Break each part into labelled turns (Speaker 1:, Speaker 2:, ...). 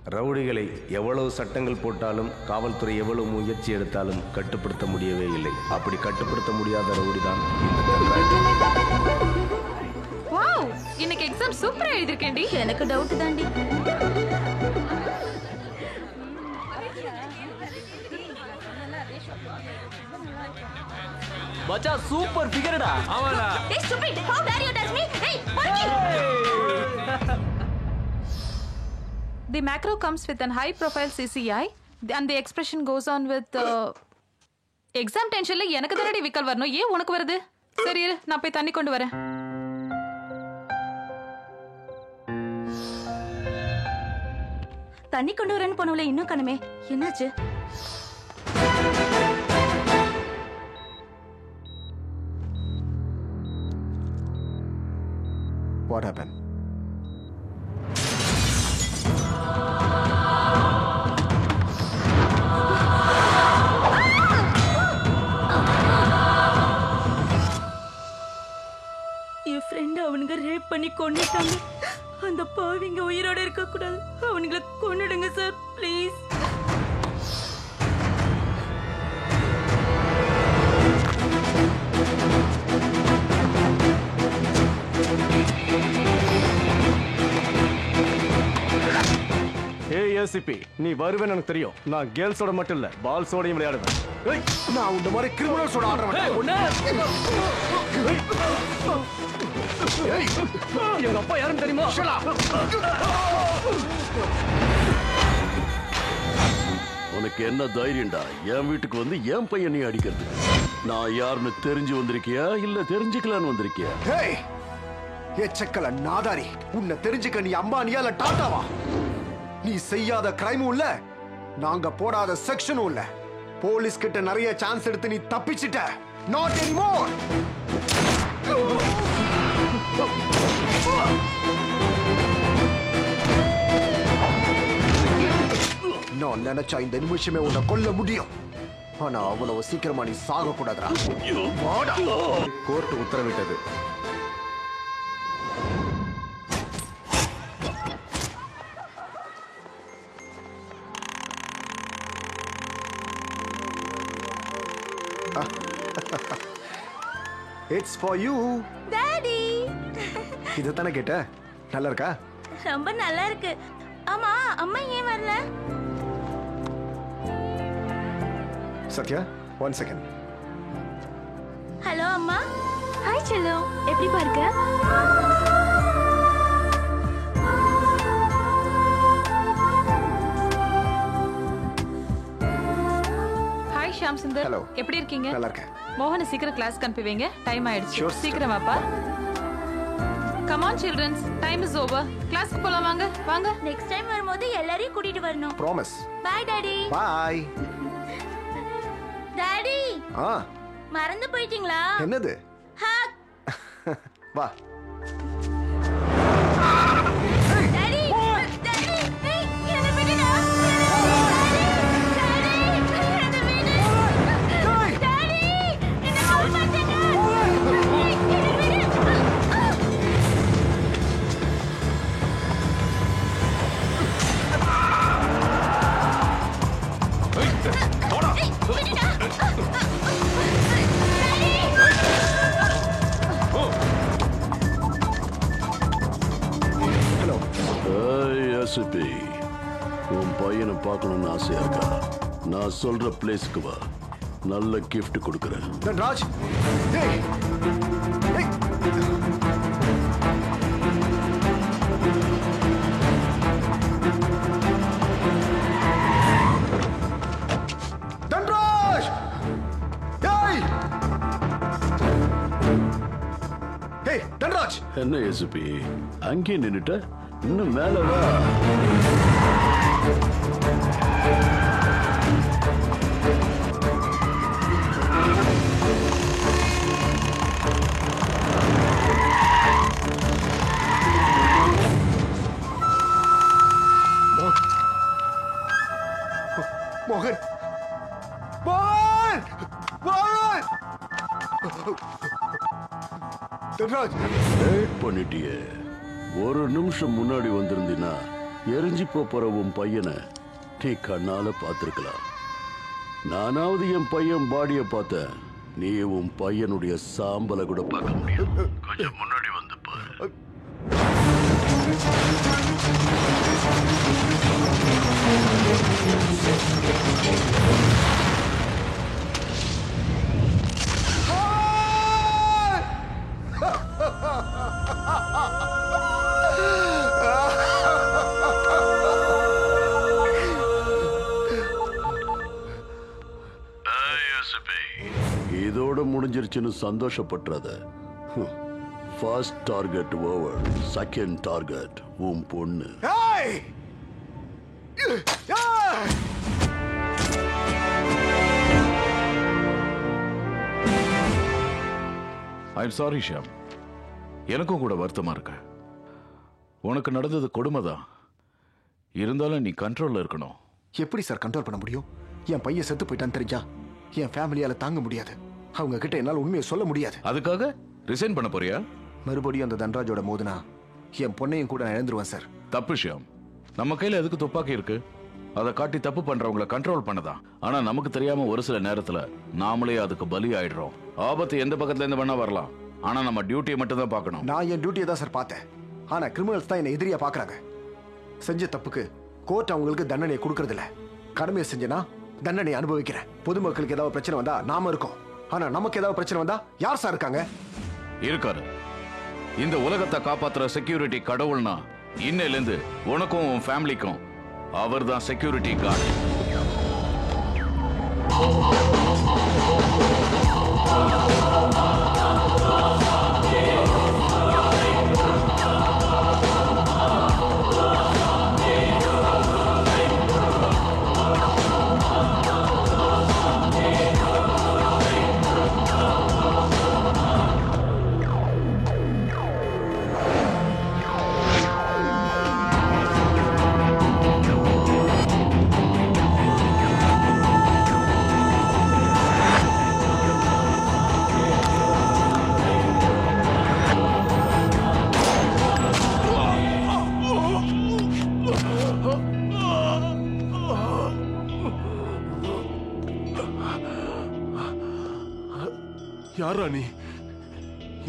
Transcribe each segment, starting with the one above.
Speaker 1: ரவுடிகளை எவ்வளவு சட்டங்கள் போட்டாலும் காவல்துறை எவ்வளவு முயற்சி எடுத்தாலும் கட்டுப்படுத்த முடியவே இல்லை. அப்படி கட்டுப்படுத்த முடியாத ரவுடி தான்
Speaker 2: வாவ், இன்னைக்கு எக்ஸாம் சூப்பரா எழுதிருக்கேன்டி.
Speaker 3: எனக்கு டவுட் தாண்டி.
Speaker 4: மச்சா சூப்பர் ஃபிகர்டா. ஆமாடா.
Speaker 3: ஏய் stupid, how dare you touch me? ஏய் பொறுக்கி.
Speaker 2: The macro comes with an high profile CCI and the expression goes on with exam டென்ஷன்ல எனக்கு தானடி விக்கல் வரணும், ஏன் உனக்கு வருது? சரி இரு, நான் போய் தண்ணி கொண்டு வரேன்.
Speaker 3: தண்ணி கொண்டு வரேன்னு போனவளே இன்னும் காணுமே, என்னாச்சு?
Speaker 5: What happened?
Speaker 3: என் ஃப்ரெண்ட் அவனுங்க ரேப் பண்ணி கொன்னுட்டாங்க. அந்த பாவிங்க உயிரோட இருக்க கூடாது. அவனுங்களை கொன்னுடுங்க சார் ப்ளீஸ்.
Speaker 5: ஏசிபி, நீ வருவேன்னு எனக்கு தெரியும். நான் கேர்ள்ஸோட மட்டும் இல்ல, பால்ஸோடையும் விளையாடுவேன். நான் இந்த மாதிரி கிரிமினல்ஸோட ஆடுறேன். எங்க அப்பா யாரும் தெரியுமா?
Speaker 6: உனக்கு என்ன தைரியம்டா என் வீட்டுக்கு வந்து என் பையன் நீ அடிக்கிறது? நான் யாருன்னு தெரிஞ்சு வந்திருக்கியா இல்ல தெரிஞ்சுக்கலான்னு வந்திருக்கியா?
Speaker 5: எச்சக்கல நாதாரி, உன்னை தெரிஞ்சுக்க நீ அம்பானியா இல்ல டாட்டாவா? நீ செய்யாத கிரைமும் இல்ல, நாங்க போடாத செக்ஷனும் இல்ல. போலீஸ் கிட்ட நிறைய சான்ஸ் எடுத்து நீ தப்பிச்சிட்ட. Not anymore. நான் நினைச்சா இந்த நிமிஷமே உன்னை கொல்ல முடியும். ஆனா அவ்வளவு சீக்கிரமா நீ சாக கூடாதுடா. கோர்ட் உத்தரவிட்டது. It's for you.
Speaker 3: டாடி.
Speaker 5: இது தானே கேட்ட? நல்லா இருக்கா?
Speaker 3: ரொம்ப நல்லா இருக்கு. ஆமா, அம்மா ஏன் வரல?
Speaker 5: சத்யா, 1 செகண்ட்.
Speaker 3: ஹலோ அம்மா. ஹாய் செல்லோ, எப்படி இருக்க?
Speaker 2: ஹாய் ஷாம் சுந்தர்.
Speaker 5: Hello.
Speaker 2: எப்படி இருக்கீங்க?
Speaker 5: நல்லா இருக்கேன்.
Speaker 2: மோகனை சீக்கிரம் கிளாஸ்க்கு அனுப்பி வைங்க, டைம் ஆயிடுச்சு.
Speaker 5: Sure,
Speaker 2: சீக்கிரம் வாப்பா. Come on childrens, time is over. கிளாஸ்க்கு போலாம் வாங்க. வாங்க.
Speaker 3: நெக்ஸ்ட் டைம் வரும்போது எல்லாரையும் கூட்டிட்டு வரணும்.
Speaker 5: Promise.
Speaker 3: Bye daddy.
Speaker 5: Bye.
Speaker 3: Daddy. மறந்து போயிட்டீங்களா?
Speaker 5: என்னது?
Speaker 3: ஹக்.
Speaker 5: வா.
Speaker 3: டாடி. டாடி. என்ன விடுடா. டாடி. என்ன கால் பண்ணீங்க?
Speaker 6: உன் பையனை பார்க்கணும்னு ஆசையா இருக்கா? நான் சொல்ற பிளேஸ்க்கு வா, நல்ல கிஃப்ட் கொடுக்கறேன்.
Speaker 5: தன்ராஜ், தன்ராஜ், தன்ராஜ்.
Speaker 6: என்ன ஏசுபி அங்கே நின்னுட்ட? இன்னும் மேல வா.
Speaker 5: மோகன், மோகன், மோகன். தன்ராஜ்,
Speaker 6: லேட் பண்ணிட்டியே. ஒரு நிமிஷம் முன்னாடி வந்திருந்தீனா எரிஞ்சு போற உன் பையனை நீ கண்ணால பார்த்திருக்கலாம். நானாவது என் பையன் பாடிய பார்த்தேன், நீ உன் பையனுடைய சாம்பலை கூட பார்க்க முடியும். கொஞ்சம் முன்னாடி வந்து பாரு. இதோட முடிஞ்சிருச்சுன்னு சந்தோஷப்படுறத. First target over, second target உன் பொண்ணு.
Speaker 7: ஐம் சாரி ஷியாம், எனக்கும் கூட வருத்தமா இருக்கு. உனக்கு நடந்தது கொடுமைதான், இருந்தாலும் நீ கண்ட்ரோல்ல இருக்கணும்.
Speaker 5: எப்படி சார் கண்ட்ரோல் பண்ண முடியும்? என் பையன் செத்து போயிட்டான்னு தெரிஞ்சா என் ஃபேமிலியால தாங்க முடியாது. அவங்க கிட்ட என்னால உண்மையை சொல்ல முடியாது.
Speaker 7: அதுக்காக ரிசைன் பண்ண போறியா?
Speaker 5: மறுபடியும் அந்த தன்ராஜோட மோதுனா என் பொண்ணையும் கூட நான் இழந்துருவேன் சார்.
Speaker 7: தப்பு ஷியாம், நம்ம கையில எதுக்கு துப்பாக்கி இருக்கு? அதை காட்டி தப்பு பண்றவங்களை கண்ட்ரோல் பண்ணதான். ஆனா நமக்கு தெரியாம ஒரு சில நேரத்துல நாமளே அதுக்கு பலி ஆயிடுறோம். ஆபத்து எந்த பக்கத்துல இருந்து வேணா வரலாம், ஆனா நம்ம டியூட்டியை மட்டும் தான் பார்க்கணும்.
Speaker 5: நான் என் டியூட்டியை தான் சார் பார்த்தேன். ஆனா கிரிமினல்ஸ் தான் என்னை எதிரியா பாக்குறாங்க. செஞ்ச தப்புக்கு கோர்ட் அவங்களுக்கு தண்டனையை கொடுக்கறது இல்ல. கடமையை செஞ்சனா தண்டனை அனுபவிக்கிறேன். பொதுமக்களுக்கு ஏதாவது பிரச்சனை வந்தா நாம இருக்கோம், ஆனா நமக்கு ஏதாவது பிரச்சனை வந்தா யார் சார் இருக்காங்க?
Speaker 7: இருக்காரு. இந்த உலகத்தை காப்பாத்துற செக்யூரிட்டி கடவுள்னா இன்னையில இருந்து உனக்கும் உன் ஃபேமிலிக்கும் அவர் தான் செக்யூரிட்டி கார்டு.
Speaker 8: யாரா நீ?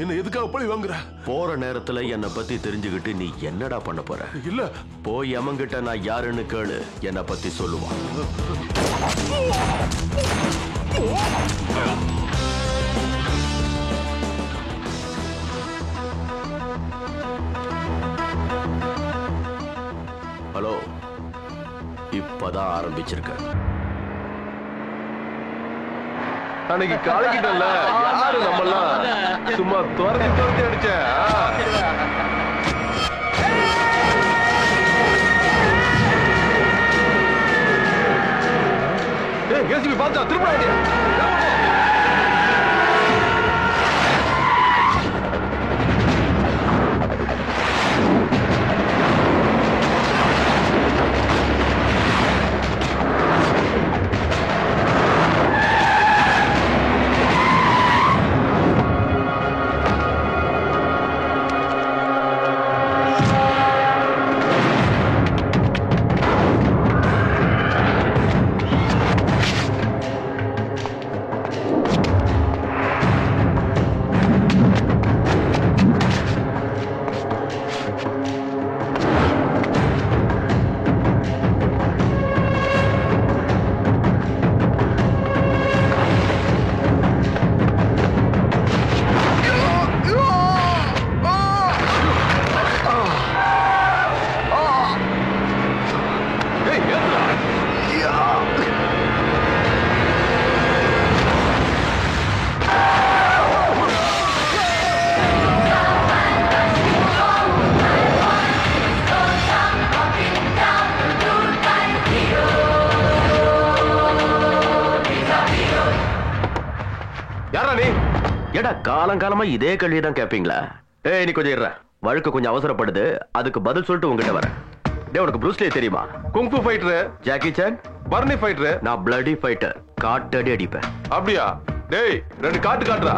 Speaker 8: என்ன எதுக்காக பழி வாங்குற?
Speaker 1: போற நேரத்துல என்னை பத்தி தெரிஞ்சுக்கிட்டு நீ என்னடா பண்ண போற?
Speaker 8: இல்ல,
Speaker 1: போய் அவங்கிட்ட நான் யாருன்னு கேளு, என்னை பத்தி சொல்லுவான். ஹலோ, இப்பதான் ஆரம்பிச்சிருக்க.
Speaker 8: அன்னைக்கு காலைக்கிட்டல யாரு நம்மெல்லாம் சும்மா துரத்தி அடிச்ச. ஏசிபி பார்த்தா திரும்ப
Speaker 1: காலங்காலமா இதே கேள்விதான் கேட்பீங்களா? நீ கொஞ்சம் இருற, வழக்கு கொஞ்சம் அவசரப்படுது, அதுக்கு பதில் சொல்லிட்டு உங்ககிட்ட வரேன். டேய், உனக்கு ப்ரூஸ் லீ தெரியுமா?
Speaker 8: Kung fu fighter.
Speaker 1: Jackie Chan?
Speaker 8: Barney fighter.
Speaker 1: நான் பிளடி ஃபைட்டர், காட்டடி அடிப்பேன்.
Speaker 8: அப்படியா? டேய், ரெண்டு காட்டுறா.